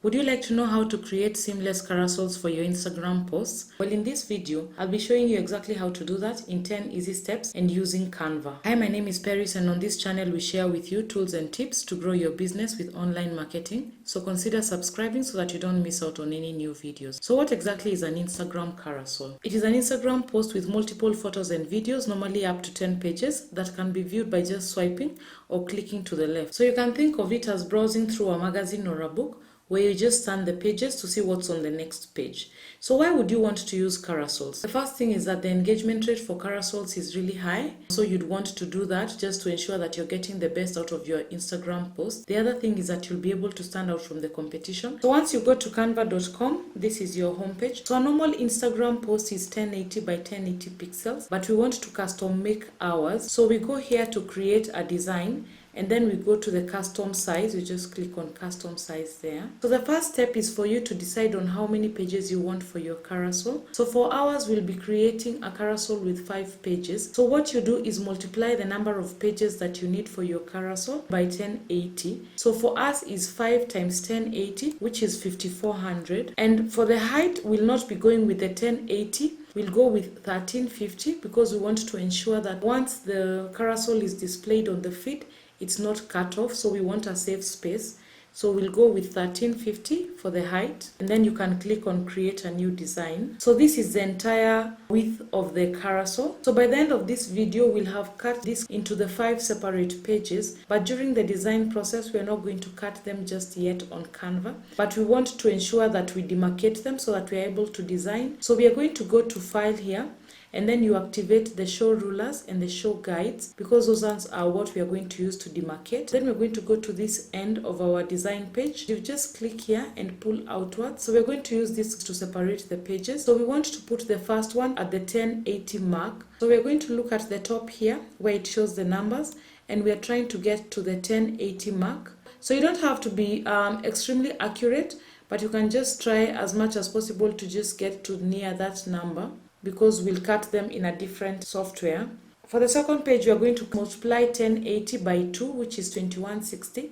Would you like to know how to create seamless carousels for your Instagram posts? Well, in this video, I'll be showing you exactly how to do that in 10 easy steps and using Canva. Hi, my name is Paris, and on this channel we share with you tools and tips to grow your business with online marketing. So consider subscribing so that you don't miss out on any new videos. So what exactly is an Instagram carousel? It is an Instagram post with multiple photos and videos, normally up to 10 pages, that can be viewed by just swiping or clicking to the left. So you can think of it as browsing through a magazine or a book, where you just turn the pages to see what's on the next page. So why would you want to use carousels? The first thing is that the engagement rate for carousels is really high. So you'd want to do that just to ensure that you're getting the best out of your Instagram post. The other thing is that you'll be able to stand out from the competition. So once you go to canva.com, this is your homepage. So a normal Instagram post is 1080 by 1080 pixels, but we want to custom make ours. So we go here to create a design, and then we go to the custom size. We just click on custom size there. So the first step is for you to decide on how many pages you want for your carousel. So for ours, we'll be creating a carousel with 5 pages. So what you do is multiply the number of pages that you need for your carousel by 1080. So for us is 5 times 1080, which is 5400. And for the height, we'll not be going with the 1080. We'll go with 1350 because we want to ensure that once the carousel is displayed on the feed, it's not cut off, so we want a safe space. So we'll go with 1350 for the height, and then you can click on create a new design. So this is the entire width of the carousel. So by the end of this video, we'll have cut this into the 5 separate pages, but during the design process, we're not going to cut them just yet on Canva, but we want to ensure that we demarcate them so that we're able to design. So we are going to go to file here, and then you activate the show rulers and the show guides, because those ones are what we are going to use to demarcate. Then we're going to go to this end of our design page. You just click here and pull outwards. So we're going to use this to separate the pages. So we want to put the first one at the 1080 mark. So we're going to look at the top here where it shows the numbers, and we are trying to get to the 1080 mark. So you don't have to be extremely accurate, but you can just try as much as possible to just get to near that number, because we'll cut them in a different software. For the second page, we are going to multiply 1080 by 2, which is 2160.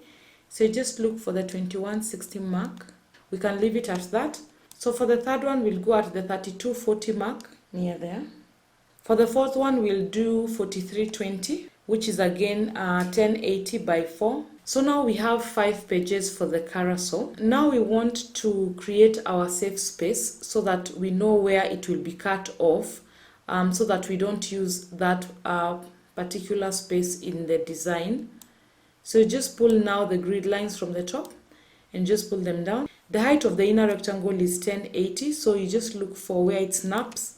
So you just look for the 2160 mark. We can leave it at that. So for the third one, we'll go at the 3240 mark, near there. For the fourth one, we'll do 4320, which is again 1080 by 4. So now we have 5 pages for the carousel. Now we want to create our safe space so that we know where it will be cut off, so that we don't use that particular space in the design. So you just pull now the grid lines from the top and just pull them down. The height of the inner rectangle is 1080, so you just look for where it snaps.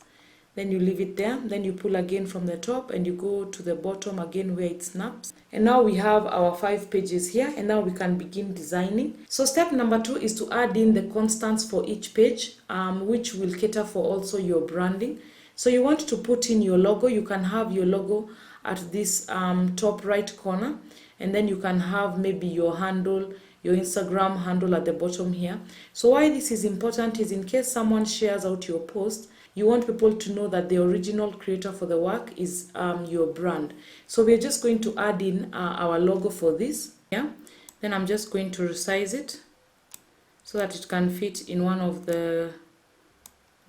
Then you leave it there, then you pull again from the top and you go to the bottom again where it snaps. And now we have our 5 pages here, and now we can begin designing. So step number 2 is to add in the constants for each page, which will cater for also your branding. So you want to put in your logo. You can have your logo at this top right corner, and then you can have maybe your handle, your Instagram handle at the bottom here. So why this is important is in case someone shares out your post, you want people to know that the original creator for the work is your brand. So we're just going to add in our logo for this. Yeah. Then I'm just going to resize it so that it can fit in one of the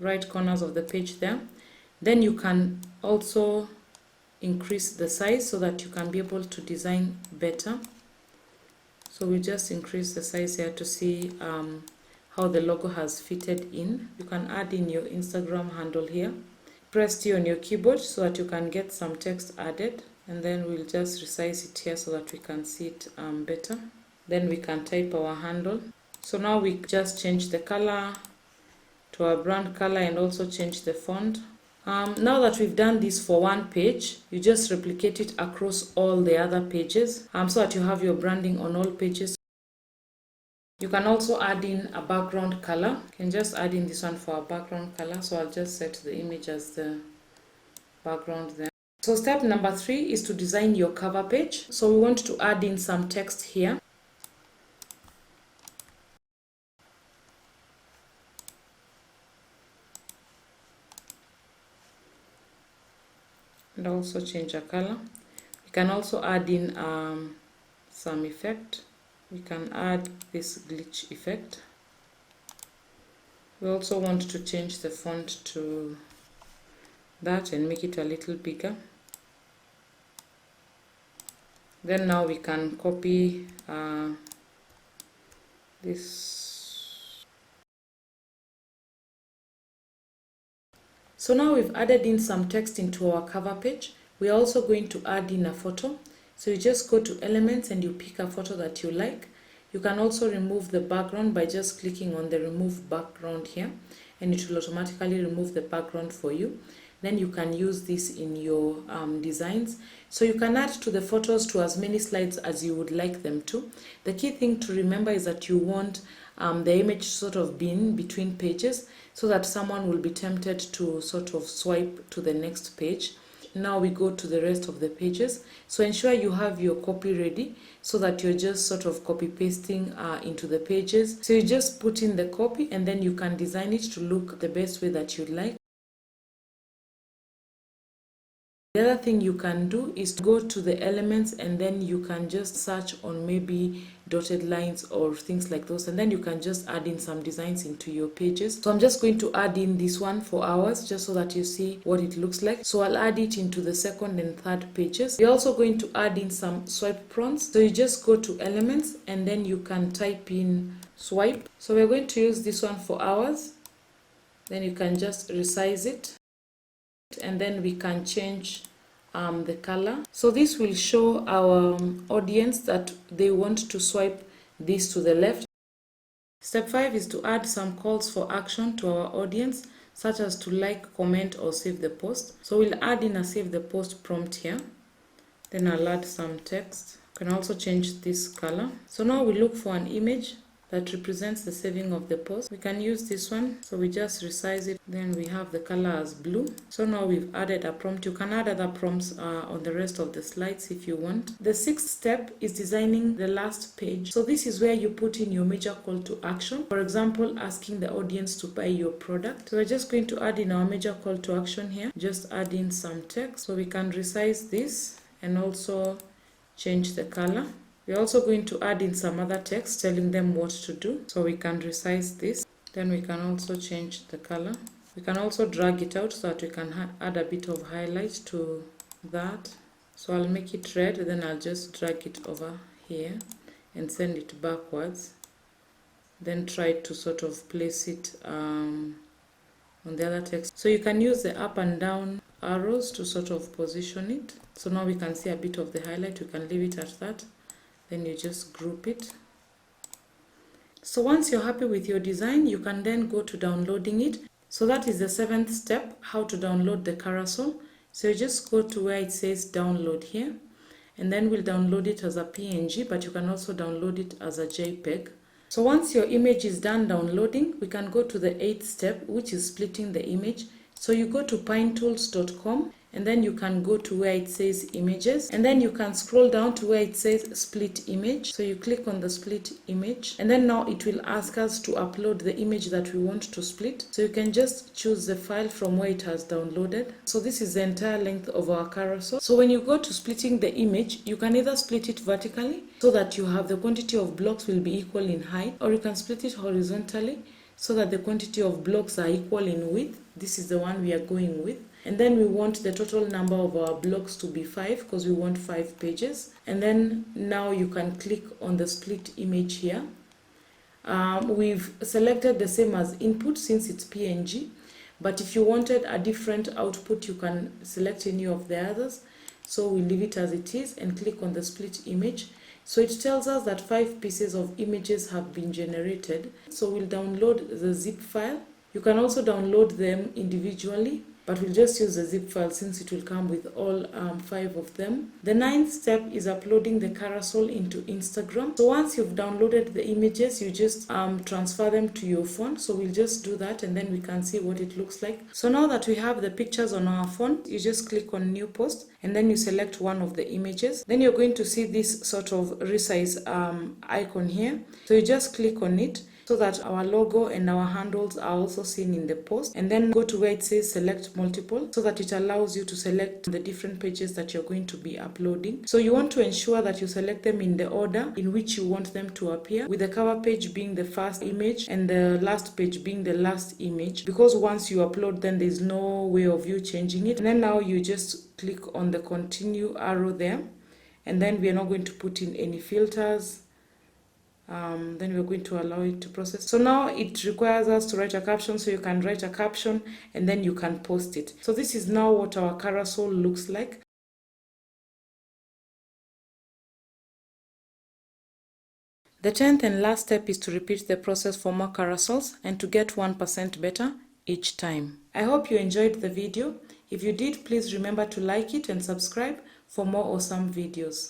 right corners of the page there. Then you can also increase the size so that you can be able to design better. So we just increase the size here to see how the logo has fitted in. You can add in your Instagram handle here. Press T on your keyboard so that you can get some text added, and then we'll just resize it here so that we can see it better. Then we can type our handle. So now we just change the color to our brand color and also change the font. Now that we've done this for one page, you just replicate it across all the other pages so that you have your branding on all pages. You can also add in a background color. You can just add in this one for a background color. So I'll just set the image as the background there. So step number 3 is to design your cover page. So we want to add in some text here. And also change a color. We can also add in some effect. We can add this glitch effect. We also want to change the font to that and make it a little bigger. Then now we can copy this. So now we've added in some text into our cover page. We are also going to add in a photo. So you just go to elements and you pick a photo that you like. You can also remove the background by just clicking on the remove background here, and it will automatically remove the background for you. Then you can use this in your designs. So you can add to the photos to as many slides as you would like them to. The key thing to remember is that you want the image sort of being between pages so that someone will be tempted to sort of swipe to the next page. Now we go to the rest of the pages. So ensure you have your copy ready so that you're just sort of copy pasting into the pages. So you just put in the copy and then you can design it to look the best way that you'd like. The other thing you can do is to go to the elements and then you can just search on maybe dotted lines or things like those, and then you can just add in some designs into your pages. So I'm just going to add in this one for ours just so that you see what it looks like. So I'll add it into the second and third pages. We're also going to add in some swipe prompts. So you just go to elements and then you can type in swipe. So we're going to use this one for ours. Then you can just resize it. And then we can change the color. So this will show our audience that they want to swipe this to the left. Step 5 is to add some calls for action to our audience, such as to like, comment, or save the post. So we'll add in a save the post prompt here. Then I'll add some text. You can also change this color. So now we look for an image that represents the saving of the post. We can use this one. So we just resize it. Then we have the color as blue. So now we've added a prompt. You can add other prompts on the rest of the slides if you want. The 6th step is designing the last page. So this is where you put in your major call to action. For example, asking the audience to buy your product. So we're just going to add in our major call to action here. Just add in some text. So we can resize this and also change the color. We're also going to add in some other text telling them what to do. So we can resize this. Then we can also change the color. We can also drag it out so that we can add a bit of highlight to that. So I'll make it red, then I'll just drag it over here and send it backwards. Then try to sort of place it on the other text. So you can use the up and down arrows to sort of position it. So now we can see a bit of the highlight. You can leave it at that. Then you just group it. So once you're happy with your design, you can then go to downloading it. So that is the 7th step, how to download the carousel. So you just go to where it says download here, and then we'll download it as a PNG, but you can also download it as a JPEG. So once your image is done downloading, we can go to the 8th step, which is splitting the image. So you go to pinetools.com and then you can go to where it says images, and then you can scroll down to where it says split image. So you click on the split image, and then now it will ask us to upload the image that we want to split. So you can just choose the file from where it has downloaded. So this is the entire length of our carousel. So when you go to splitting the image, you can either split it vertically so that you have the quantity of blocks will be equal in height, or you can split it horizontally so that the quantity of blocks are equal in width. This is the one we are going with. And then we want the total number of our blocks to be 5 because we want 5 pages. And then now you can click on the split image here. We've selected the same as input since it's PNG. But if you wanted a different output, you can select any of the others. So we leave it as it is and click on the split image. So it tells us that 5 pieces of images have been generated. So we'll download the zip file. You can also download them individually, but we'll just use the zip file since it will come with all 5 of them. The 9th step is uploading the carousel into Instagram. So once you've downloaded the images, you just transfer them to your phone. So we'll just do that and then we can see what it looks like. So now that we have the pictures on our phone, you just click on new post and then you select one of the images. Then you're going to see this sort of resize icon here. So you just click on it. so that our logo and our handles are also seen in the post. And then go to where it says select multiple, so that it allows you to select the different pages that you're going to be uploading. So you want to ensure that you select them in the order in which you want them to appear, with the cover page being the first image and the last page being the last image, because once you upload, then there's no way of you changing it. And then now you just click on the continue arrow there, and then we are not going to put in any filters. Then we're going to allow it to process. So now it requires us to write a caption, so you can write a caption and then you can post it. So this is now what our carousel looks like. The 10th and last step is to repeat the process for more carousels and to get 1% better each time. I hope you enjoyed the video. If you did, please remember to like it and subscribe for more awesome videos.